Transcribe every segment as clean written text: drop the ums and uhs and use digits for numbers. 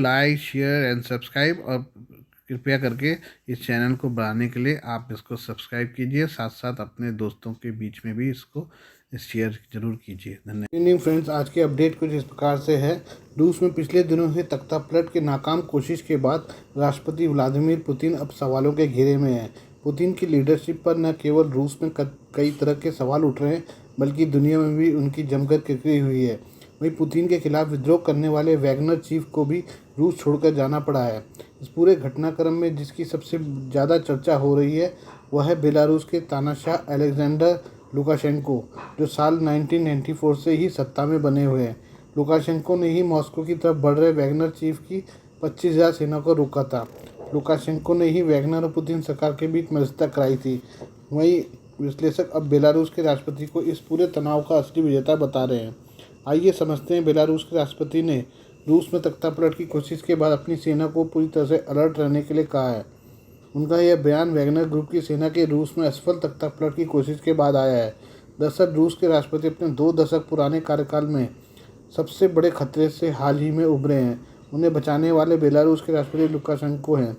Like share and subscribe, और कृपया करके इस चैनल को बढ़ाने के लिए आप इसको सब्सक्राइब कीजिए, साथ साथ अपने दोस्तों के बीच में भी इसको शेयर जरूर कीजिए। धन्यवाद। इवनिंग फ्रेंड्स, आज की अपडेट कुछ इस प्रकार से है। रूस में पिछले दिनों से तख्तापलट की नाकाम कोशिश के बाद राष्ट्रपति व्लादिमीर पुतिन अब सवालों के घेरे में हैं। पुतिन की लीडरशिप पर न केवल रूस में कई तरह के सवाल उठ रहे हैं, बल्कि दुनिया में भी उनकी जमकर किरकिरी हुई है। वहीं पुतिन के खिलाफ विद्रोह करने वाले वैगनर चीफ को भी रूस छोड़कर जाना पड़ा है। इस पूरे घटनाक्रम में जिसकी सबसे ज़्यादा चर्चा हो रही है वह है बेलारूस के तानाशाह अलेक्जेंडर लुकाशेंको, जो साल 1994 से ही सत्ता में बने हुए हैं। लुकाशेंको ने ही मॉस्को की तरफ बढ़ रहे वैगनर चीफ की 25,000 सेना को रोका था। लुकाशेंको ने ही वैगनर और पुतिन सरकार के बीच मध्यस्थता कराई थी। वहीं विश्लेषक अब बेलारूस के राष्ट्रपति को इस पूरे तनाव का असली विजेता बता रहे हैं। आइए समझते हैं बेलारूस के राष्ट्रपति ने रूस में तख्तापलट की कोशिश के बाद अपनी सेना को पूरी तरह से अलर्ट रहने के लिए कहा है। उनका यह बयान वैगनर ग्रुप की सेना के रूस में असफल तख्तापलट की कोशिश के बाद आया है। दरअसल रूस के राष्ट्रपति अपने 2 दशक पुराने कार्यकाल में सबसे बड़े खतरे से हाल ही में उभरे हैं। उन्हें बचाने वाले बेलारूस के राष्ट्रपति लुकाशेंको हैं।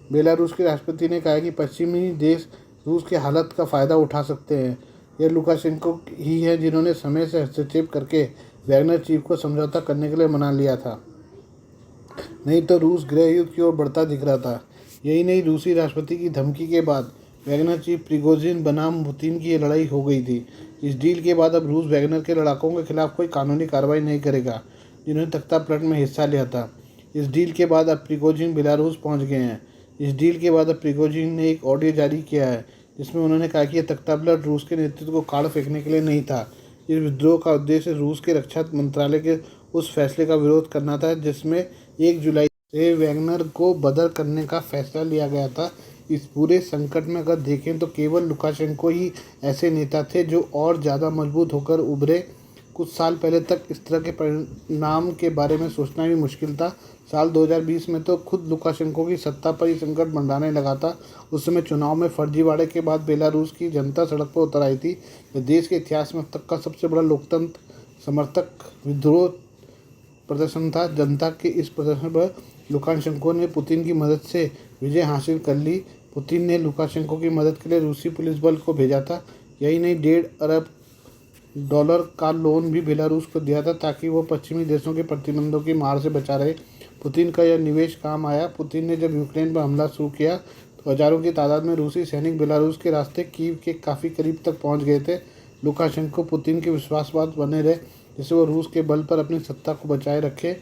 बेलारूस के राष्ट्रपति ने कहा कि पश्चिमी देश रूस की हालत का फ़ायदा उठा सकते हैं। यह लुकाशेंको ही है जिन्होंने समय से हस्तक्षेप करके वैगनर चीफ को समझौता करने के लिए मना लिया था, नहीं तो रूस गृह युद्ध की ओर बढ़ता दिख रहा था। यही नहीं, रूसी राष्ट्रपति की धमकी के बाद वैगनर चीफ प्रिगोजिन बनाम पुतिन की लड़ाई हो गई थी। इस डील के बाद अब रूस वैगनर के लड़ाकों के खिलाफ कोई कानूनी कार्रवाई नहीं करेगा जिन्होंने तख्तापलट में हिस्सा लिया था। इस डील के बाद अब प्रिगोजिन बेलारूस पहुंच गए हैं। इस डील के बाद अब प्रिगोजिन ने एक ऑडियो जारी किया है जिसमें उन्होंने कहा कि यह तख्तापलट रूस के नेतृत्व को काट फेंकने के लिए नहीं था। इस विद्रोह का उद्देश्य रूस के रक्षा मंत्रालय के उस फैसले का विरोध करना था जिसमें 1 जुलाई से वैगनर को बदर करने का फैसला लिया गया था। इस पूरे संकट में अगर देखें तो केवल लुकाशेंको ही ऐसे नेता थे जो और ज़्यादा मजबूत होकर उभरे। कुछ साल पहले तक इस तरह के परिणाम के बारे में सोचना भी मुश्किल था। साल 2020 में तो खुद लुकाशेंको की सत्ता पर ही संकट मंडराने लगा था। उस समय चुनाव में फर्जीवाड़े के बाद बेलारूस की जनता सड़क पर उतर आई थी। यह देश के इतिहास में अब तक का सबसे बड़ा लोकतंत्र समर्थक विद्रोह प्रदर्शन था। जनता के इस प्रदर्शन पर लुकाशेंको ने पुतिन की मदद से विजय हासिल कर ली। पुतिन ने लुकाशेंको की मदद के लिए रूसी पुलिस बल को भेजा था। यही नहीं, $1.5 अरब का लोन भी बेलारूस को दिया था ताकि वो पश्चिमी देशों के प्रतिबंधों की मार से बचा रहे। पुतिन का यह निवेश काम आया। पुतिन ने जब यूक्रेन पर हमला शुरू किया तो हज़ारों की तादाद में रूसी सैनिक बेलारूस के रास्ते कीव के काफ़ी करीब तक पहुंच गए थे। लुकाशेंको पुतिन के विश्वासपात बने रहे जिससे वो रूस के बल पर अपनी सत्ता को बचाए रखे।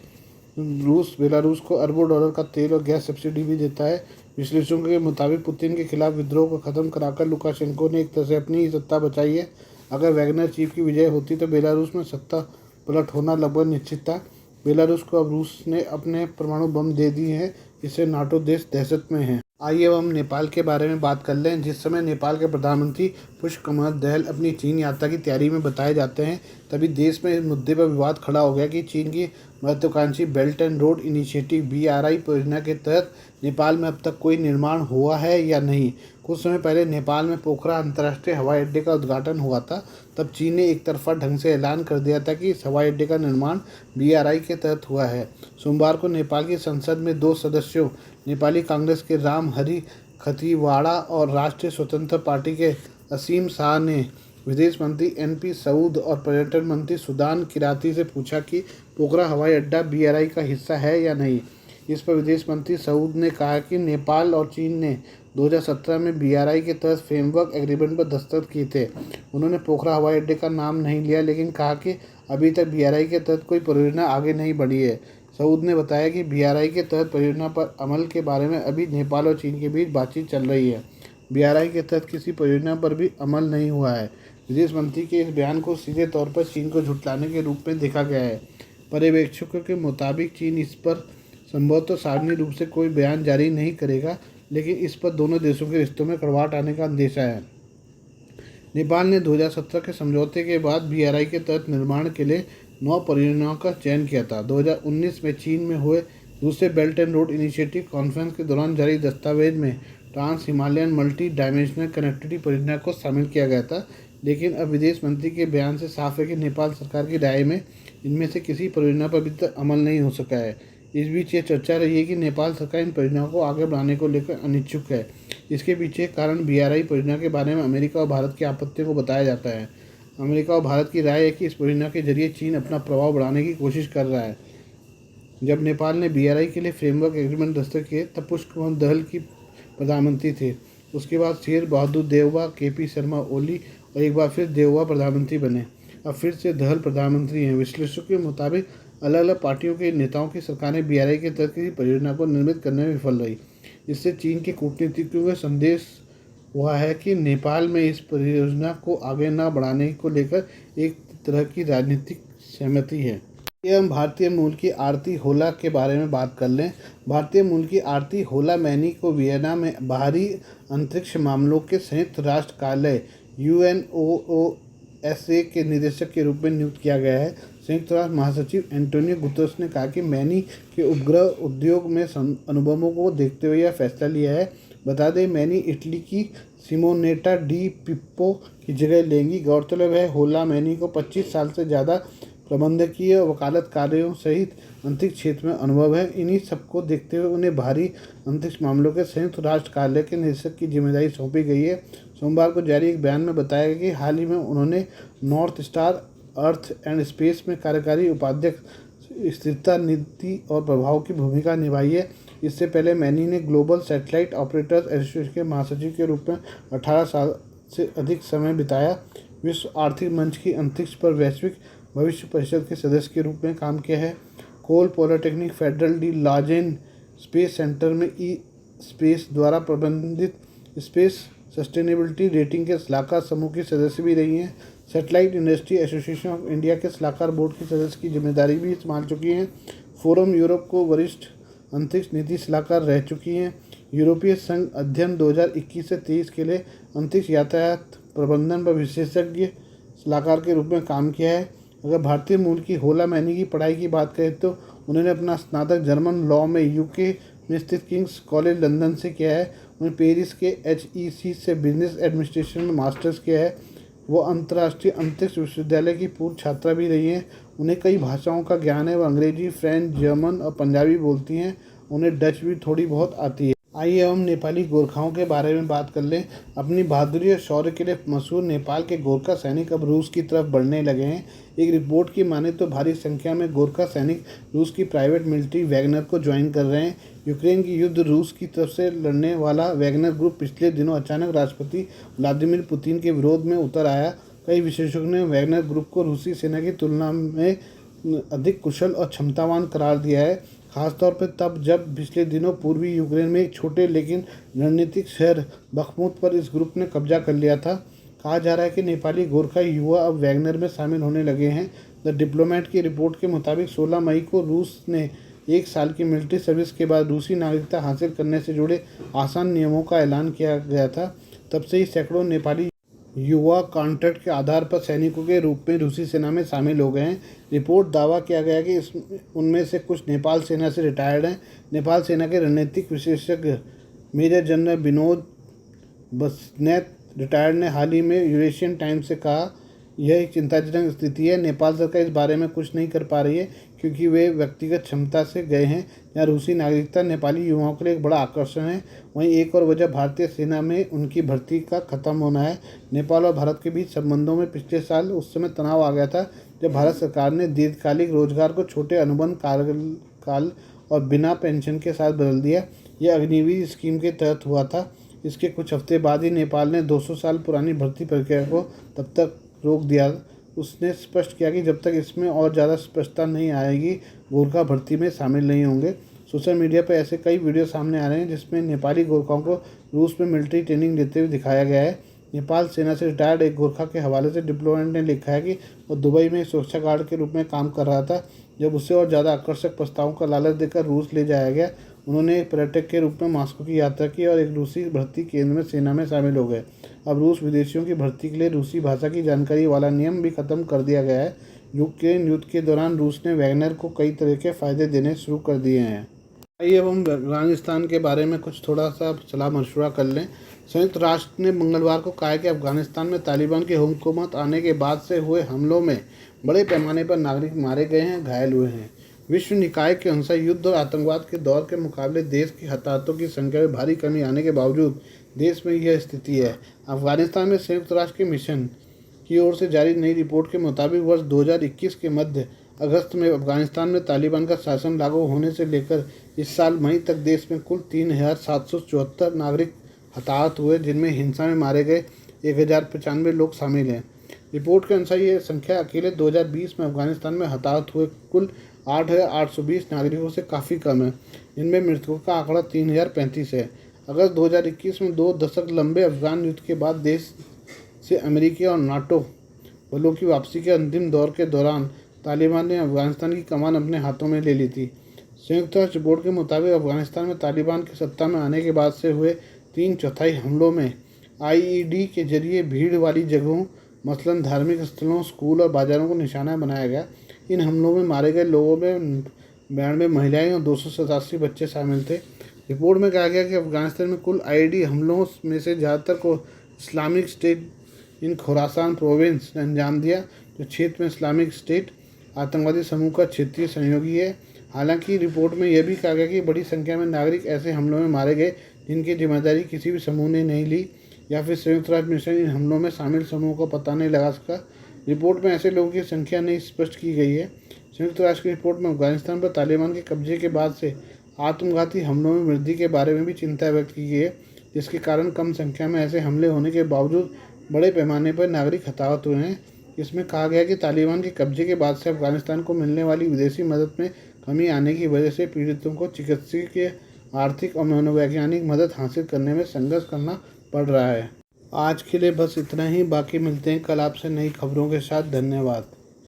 रूस बेलारूस को अरबों डॉलर का तेल और गैस सब्सिडी भी देता है। विश्लेषकों के मुताबिक पुतिन के खिलाफ विद्रोह को खत्म कराकर लुकाशेंको ने एक तरह से अपनी ही सत्ता बचाई है। अगर वैगनर चीफ की विजय होती तो बेलारूस में सत्ता पलट होना लगभग निश्चित था। बेलारूस को अब रूस ने अपने परमाणु बम दे दिए हैं, जिससे नाटो देश दहशत में हैं। आइए अब हम नेपाल के बारे में बात कर लें। जिस समय नेपाल के प्रधानमंत्री पुष्पकमल दहल अपनी चीन यात्रा की तैयारी में बताए जाते हैं, तभी देश में इस मुद्दे पर विवाद खड़ा हो गया कि चीन की महत्वाकांक्षी belt and road initiative BRI परियोजना के तहत नेपाल में अब तक कोई निर्माण हुआ है या नहीं। कुछ समय पहले नेपाल में पोखरा अंतर्राष्ट्रीय हवाई अड्डे का उद्घाटन हुआ था। तब चीन ने एक तरफा ढंग से ऐलान कर दिया था कि इस हवाई अड्डे का निर्माण BRI के तहत हुआ है। सोमवार को नेपाल की संसद में 2 सदस्यों, नेपाली कांग्रेस के राम हरि खतिवाड़ा और राष्ट्रीय स्वतंत्र पार्टी के असीम शाह ने विदेश मंत्री NP सऊद और पर्यटन मंत्री सुदान किराती से पूछा कि पोखरा हवाई अड्डा BRI का हिस्सा है या नहीं। इस पर विदेश मंत्री सऊद ने कहा कि नेपाल और चीन ने 2017 में BRI के तहत फ्रेमवर्क एग्रीमेंट पर दस्तखत किए थे। उन्होंने पोखरा हवाई अड्डे का नाम नहीं लिया, लेकिन कहा कि अभी तक BRI के तहत कोई परियोजना आगे नहीं बढ़ी है। सऊद ने बताया कि BRI के तहत परियोजना पर अमल के बारे में अभी नेपाल और चीन के बीच बातचीत चल रही है। BRI के तहत किसी परियोजना पर भी अमल नहीं हुआ है। विदेश मंत्री के इस बयान को सीधे तौर पर चीन को झुठलाने के रूप में देखा गया है। पर्यवेक्षकों के मुताबिक चीन इस पर संभवतः सार्वजनिक रूप से कोई बयान जारी नहीं करेगा, लेकिन इस पर दोनों देशों के रिश्तों में कड़वाहट आने का अंदेशा है। नेपाल ने 2017 के समझौते के बाद BRI के तहत निर्माण के लिए 9 परियोजनाओं का चयन किया था। 2019 में चीन में हुए दूसरे belt and road initiative conference के दौरान जारी दस्तावेज में trans Himalayan multi dimensional connectivity परियोजना को शामिल किया गया था। लेकिन अब विदेश मंत्री के बयान से साफ है कि नेपाल सरकार की राय में इनमें से किसी परियोजना पर अभी तक अमल नहीं हो सका है। इस बीच ये चर्चा रही है कि नेपाल सरकार इन परियोजनाओं को आगे बढ़ाने को लेकर अनिच्छुक है। इसके पीछे कारण BRI परियोजना के बारे में अमेरिका और भारत की आपत्तियों को बताया जाता है। अमेरिका और भारत की राय है कि इस परियोजना के जरिए चीन अपना प्रभाव बढ़ाने की कोशिश कर रहा है। जब नेपाल ने BRI के लिए फ्रेमवर्क एग्रीमेंट दस्तखत किए तब पुष्पकमल दहल की प्रधानमंत्री थे। उसके बाद शेर बहादुर देउबा, KP शर्मा ओली और एक बार फिर देउबा प्रधानमंत्री बने। अब फिर से दहल प्रधानमंत्री हैं। विश्लेषकों के मुताबिक अलग अलग पार्टियों के नेताओं की सरकारें BRI के तहत किसी परियोजना को निर्मित करने में विफल रही। इससे चीन के कूटनीतिज्ञों को संदेश हुआ है कि नेपाल में इस परियोजना को आगे न बढ़ाने को लेकर एक तरह की राजनीतिक सहमति है। ये हम भारतीय मूल की आरती होला के बारे में बात कर लें। भारतीय मूल की आरती होला मैनी को वियना में बाहरी अंतरिक्ष मामलों के संयुक्त राष्ट्र कार्यालय UNOOSA के निदेशक के रूप में नियुक्त किया गया है। संयुक्त राष्ट्र महासचिव एंटोनियो गुतेरेस ने कहा कि मैनी के उपग्रह उद्योग में अनुभवों को देखते हुए यह फैसला लिया है। बता दें, मैनी इटली की सिमोनेटा डी पिप्पो की जगह लेंगी। गौरतलब है, होला मैनी को 25 साल से ज़्यादा प्रबंधकीय वकालत कार्यों सहित अंतरिक्ष क्षेत्र में अनुभव है। इन्हीं सबको देखते हुए उन्हें भारी अंतरिक्ष मामलों के संयुक्त राष्ट्र कार्यालय के निदेशक की जिम्मेदारी सौंपी गई है। सोमवार को जारी एक बयान में बताया गया कि हाल ही में उन्होंने north star earth and space में कार्यकारी उपाध्यक्ष, स्थिरता नीति और प्रभाव की भूमिका निभाई है। इससे पहले मैनी ने ग्लोबल सैटेलाइट ऑपरेटर्स एसोसिएशन के महासचिव के रूप में 18 साल से अधिक समय बिताया। विश्व आर्थिक मंच की अंतरिक्ष पर वैश्विक भविष्य परिषद के सदस्य के रूप में काम किया है। Ecole Polytechnique Federale de Lausanne space centre में स्पेस द्वारा प्रबंधित स्पेस सस्टेनेबिलिटी रेटिंग के सलाहकार समूह की सदस्य भी रही हैं। Satellite industry association of India के सलाहकार बोर्ड की सदस्य की जिम्मेदारी भी संभाल चुकी हैं। फोरम यूरोप को वरिष्ठ अंतरिक्ष नीति सलाहकार रह चुकी हैं। यूरोपीय संघ अध्ययन 2021 से 23 के लिए अंतरिक्ष यातायात प्रबंधन पर विशेषज्ञ सलाहकार के रूप में काम किया है। अगर भारतीय मूल की होला मैनी की पढ़ाई की बात करें तो उन्होंने अपना स्नातक जर्मन लॉ में UK में स्थित किंग्स कॉलेज लंदन से किया है। उन्होंने पेरिस के HEC से बिजनेस एडमिनिस्ट्रेशन में मास्टर्स किया है। वो अंतर्राष्ट्रीय अंतरिक्ष विश्वविद्यालय की पूर्व छात्रा भी रही हैं। उन्हें कई भाषाओं का ज्ञान है। वो अंग्रेजी, फ्रेंच, जर्मन और पंजाबी बोलती हैं। उन्हें डच भी थोड़ी बहुत आती है। आइए हम नेपाली गोरखाओं के बारे में बात कर लें। अपनी बहादुरी और शौर्य के लिए मशहूर नेपाल के गोरखा सैनिक अब रूस की तरफ बढ़ने लगे हैं। एक रिपोर्ट की माने तो भारी संख्या में गोरखा सैनिक रूस की प्राइवेट मिलिट्री वैगनर को ज्वाइन कर रहे हैं। यूक्रेन की युद्ध रूस की तरफ से लड़ने वाला वैगनर ग्रुप पिछले दिनों अचानक राष्ट्रपति व्लादिमीर पुतिन के विरोध में उतर आया। कई विशेषज्ञों ने वैगनर ग्रुप को रूसी सेना की तुलना में अधिक कुशल और क्षमतावान करार दिया है, खासतौर पर तब जब पिछले दिनों पूर्वी यूक्रेन में एक छोटे लेकिन रणनीतिक शहर बखमुत पर इस ग्रुप ने कब्जा कर लिया था। कहा जा रहा है कि नेपाली गोरखा युवा अब वैगनर में शामिल होने लगे हैं। द डिप्लोमेट की रिपोर्ट के मुताबिक 16 मई को रूस ने 1 साल की मिलिट्री सर्विस के बाद रूसी नागरिकता हासिल करने से जुड़े आसान नियमों का ऐलान किया गया था। तब से ही सैकड़ों नेपाली युवा कॉन्ट्रैक्ट के आधार पर सैनिकों के रूप में रूसी सेना में शामिल हो गए हैं। रिपोर्ट दावा किया गया कि उनमें से कुछ नेपाल सेना से रिटायर्ड हैं। नेपाल सेना के रणनीतिक विशेषज्ञ major general Vinod Basnet retired ने हाल ही में यूरेशियन टाइम्स से कहा, यह एक चिंताजनक स्थिति है। नेपाल सरकार इस बारे में कुछ नहीं कर पा रही है क्योंकि वे व्यक्तिगत क्षमता से गए हैं। यहाँ रूसी नागरिकता नेपाली युवाओं के लिए एक बड़ा आकर्षण है। वहीं एक और वजह भारतीय सेना में उनकी भर्ती का खत्म होना है। नेपाल और भारत के बीच संबंधों में पिछले साल उस समय तनाव आ गया था जब भारत सरकार ने दीर्घकालिक रोजगार को छोटे अनुबंध कार्यकाल और बिना पेंशन के साथ बदल दिया। यह अग्निवीर स्कीम के तहत हुआ था। इसके कुछ हफ्ते बाद ही नेपाल ने 200 साल पुरानी भर्ती प्रक्रिया को तब तक रोक दिया। उसने स्पष्ट किया कि जब तक इसमें और ज़्यादा स्पष्टता नहीं आएगी, गोरखा भर्ती में शामिल नहीं होंगे। सोशल मीडिया पर ऐसे कई वीडियो सामने आ रहे हैं जिसमें नेपाली गोरखाओं को रूस में मिलिट्री ट्रेनिंग देते हुए दिखाया गया है। नेपाल सेना से रिटायर्ड एक गोरखा के हवाले से डिप्लोमेट ने लिखा है कि वो दुबई में सुरक्षा गार्ड के रूप में काम कर रहा था जब उसे और ज़्यादा आकर्षक प्रस्तावों का लालच देकर रूस ले जाया गया। उन्होंने एक पर्यटक के रूप में मॉस्को की यात्रा की और एक रूसी भर्ती केंद्र में सेना में शामिल हो गए। अब रूस विदेशियों की भर्ती के लिए रूसी भाषा की जानकारी वाला नियम भी खत्म कर दिया गया है। यूक्रेन युद्ध के दौरान रूस ने वैगनर को कई तरह के फ़ायदे देने शुरू कर दिए हैं। आइए अब हम अफगानिस्तान के बारे में कुछ थोड़ा सा सलाह मशवरा कर लें। संयुक्त राष्ट्र ने मंगलवार को कहा कि अफगानिस्तान में तालिबान की हुकूमत आने के बाद से हुए हमलों में बड़े पैमाने पर नागरिक मारे गए हैं, घायल हुए हैं। विश्व निकाय के अनुसार युद्ध और आतंकवाद के दौर के मुकाबले देश की हताहतों की संख्या में भारी कमी आने के बावजूद देश में यह स्थिति है। अफगानिस्तान में संयुक्त राष्ट्र के मिशन की ओर से जारी नई रिपोर्ट के मुताबिक वर्ष 2021 के मध्य अगस्त में अफगानिस्तान में तालिबान का शासन लागू होने से लेकर इस साल मई तक देश में कुल 3,774 नागरिक हताहत हुए, जिनमें हिंसा में मारे गए 1,095 लोग शामिल हैं। रिपोर्ट के अनुसार यह संख्या अकेले 2020 में अफगानिस्तान में हताहत हुए कुल 8,820 नागरिकों से काफ़ी कम है, जिनमें मृतकों का आंकड़ा 3,035 है। अगस्त 2021 में 2 दशक लंबे अफगान युद्ध के बाद देश से अमेरिकी और नाटो बलों की वापसी के अंतिम दौर के दौरान तालिबान ने अफगानिस्तान की कमान अपने हाथों में ले ली थी। संयुक्त राष्ट्र रिपोर्ट के मुताबिक अफगानिस्तान में तालिबान के सत्ता में आने के बाद से हुए 3/4 हमलों में आईईडी के जरिए भीड़ वाली जगहों मसलन धार्मिक स्थलों, स्कूल और बाजारों को निशाना बनाया गया। इन हमलों में मारे गए लोगों में 92 महिलाएं और 287 बच्चे शामिल थे। रिपोर्ट में कहा गया कि अफगानिस्तान में कुल आईईडी हमलों में से ज़्यादातर को Islamic state in Khorasan province ने अंजाम दिया, जो क्षेत्र में इस्लामिक स्टेट आतंकवादी समूह का क्षेत्रीय सहयोगी है। हालांकि रिपोर्ट में यह भी कहा गया कि बड़ी संख्या में नागरिक ऐसे हमलों में मारे गए जिनकी जिम्मेदारी किसी भी समूह ने नहीं ली या फिर संयुक्त राष्ट्र मिशन इन हमलों में शामिल समूहों का पता नहीं लगा सका। रिपोर्ट में ऐसे लोगों की संख्या नहीं स्पष्ट की गई है। संयुक्त राष्ट्र की रिपोर्ट में अफगानिस्तान पर तालिबान के कब्जे के बाद से आत्मघाती हमलों में वृद्धि के बारे में भी चिंता व्यक्त की गई है, जिसके कारण कम संख्या में ऐसे हमले होने के बावजूद बड़े पैमाने पर नागरिक हताहत हुए हैं। इसमें कहा गया कि तालिबान के कब्जे के बाद से अफगानिस्तान को मिलने वाली विदेशी मदद में कमी आने की वजह से पीड़ितों को चिकित्सकीय, आर्थिक और मनोवैज्ञानिक मदद हासिल करने में संघर्ष करना पड़ रहा है। आज के लिए बस इतना ही। बाकी मिलते हैं कल आपसे नई खबरों के साथ। धन्यवाद।